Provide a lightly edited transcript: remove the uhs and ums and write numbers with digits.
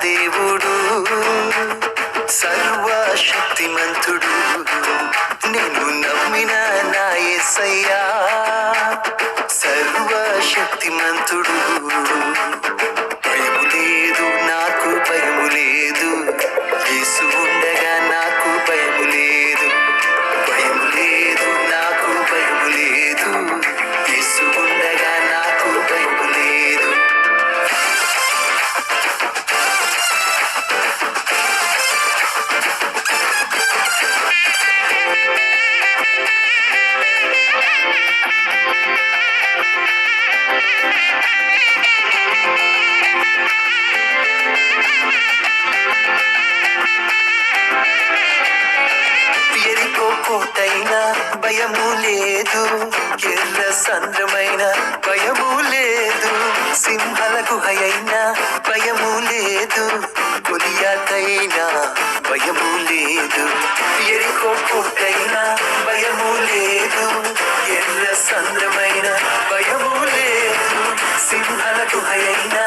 దేవుడు సర్వశక్తిమంతుడు, నేను నమ్మిన నా యేసయ్యా సర్వశక్తిమంతుడు. భయము లేదు, నాకు భయము లేదు, యేసు ఉండగా నాకు భయము లేదు. భయము లేదు, నాకు భయము లేదు, యేసు ఉండగా నాకు భయము లేదు. ఎరికో కోటైనా భయము లేదు, ఎర్ర సంద్రమైన భయము లేదు, సింహల గుహయైనా భయము లేదు, గొలియాతైనా భయము లేదు. ఎరికో కోటైనా భయము లేదు, ఎర్ర సంద్రమైన భయము లేదు, సింహల గుహయైనా